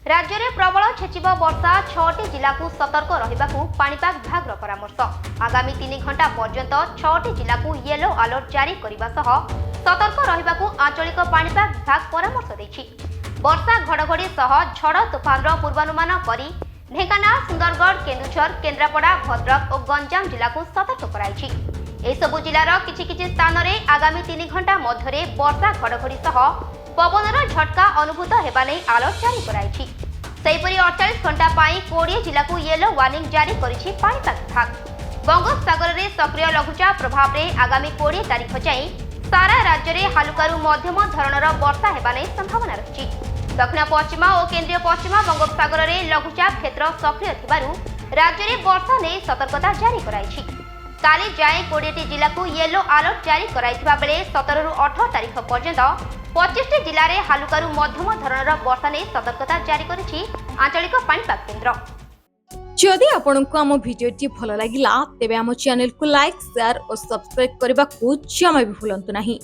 राज्य में प्रबल छेचिब वर्षा 6टी जिला को सतर्क रहिबाकू पाणीपाग विभाग परामर्श। आगामी 3 घंटा पर्यंत 6टी जिला को येलो अलर्ट जारी करने सह सतर्क रहिबाकू आंचलिक पाणीपाग विभाग परामर्श देछि। वर्षा घड़घड़ी सह झड़ तोफान पूर्वानुमान करी ढेंकानाल, सुंदरगढ़, केन्दुझर, केन्द्रापड़ा, भद्रक और गंजाम जिला को सतर्क कराइछि। एसबु जिलार किछि स्थान रे आगामी 3 घंटा मध्य वर्षा घड़घड़ी सह पवनर झटका अनुभूत हेबा नै अलर्ट जारी कराइछि। सेहिपरि 48 घंटा पाई 20 जिला को येलो वार्निंग जारी करिछि पाणीपाग विभाग। बंगोपसागर रे सक्रिय लघुचाप प्रभाव रे आगामी 20 तारिख जाई सारा राज्य रे हालुकारू मध्यम धरणर वर्षा हेबा नै संभावना रहिछि। दक्षिण पश्चिम और केंद्रीय पश्चिम बंगोपसागर रे लघुचाप क्षेत्र सक्रिय थिबारु राज्य रे वर्षा नै सतर्कता जारी कराइछि। काली जाए 20टी जिला को येलो अलर्ट जारी कराइथिबा बेले 17 रु 18 तारिख पर्यंत 25टी जिले में हालुकारू मध्यम धरणर वर्षा नहीं सतर्कता जारी करिछि आंचलिक पाणीपाग केन्द्र। जदि आपंक आम भिडियोटी भल लगा तेब आम चैनल को लाइक, शेयर और सब्सक्राइब करने को जमा भी भूलु नहीं।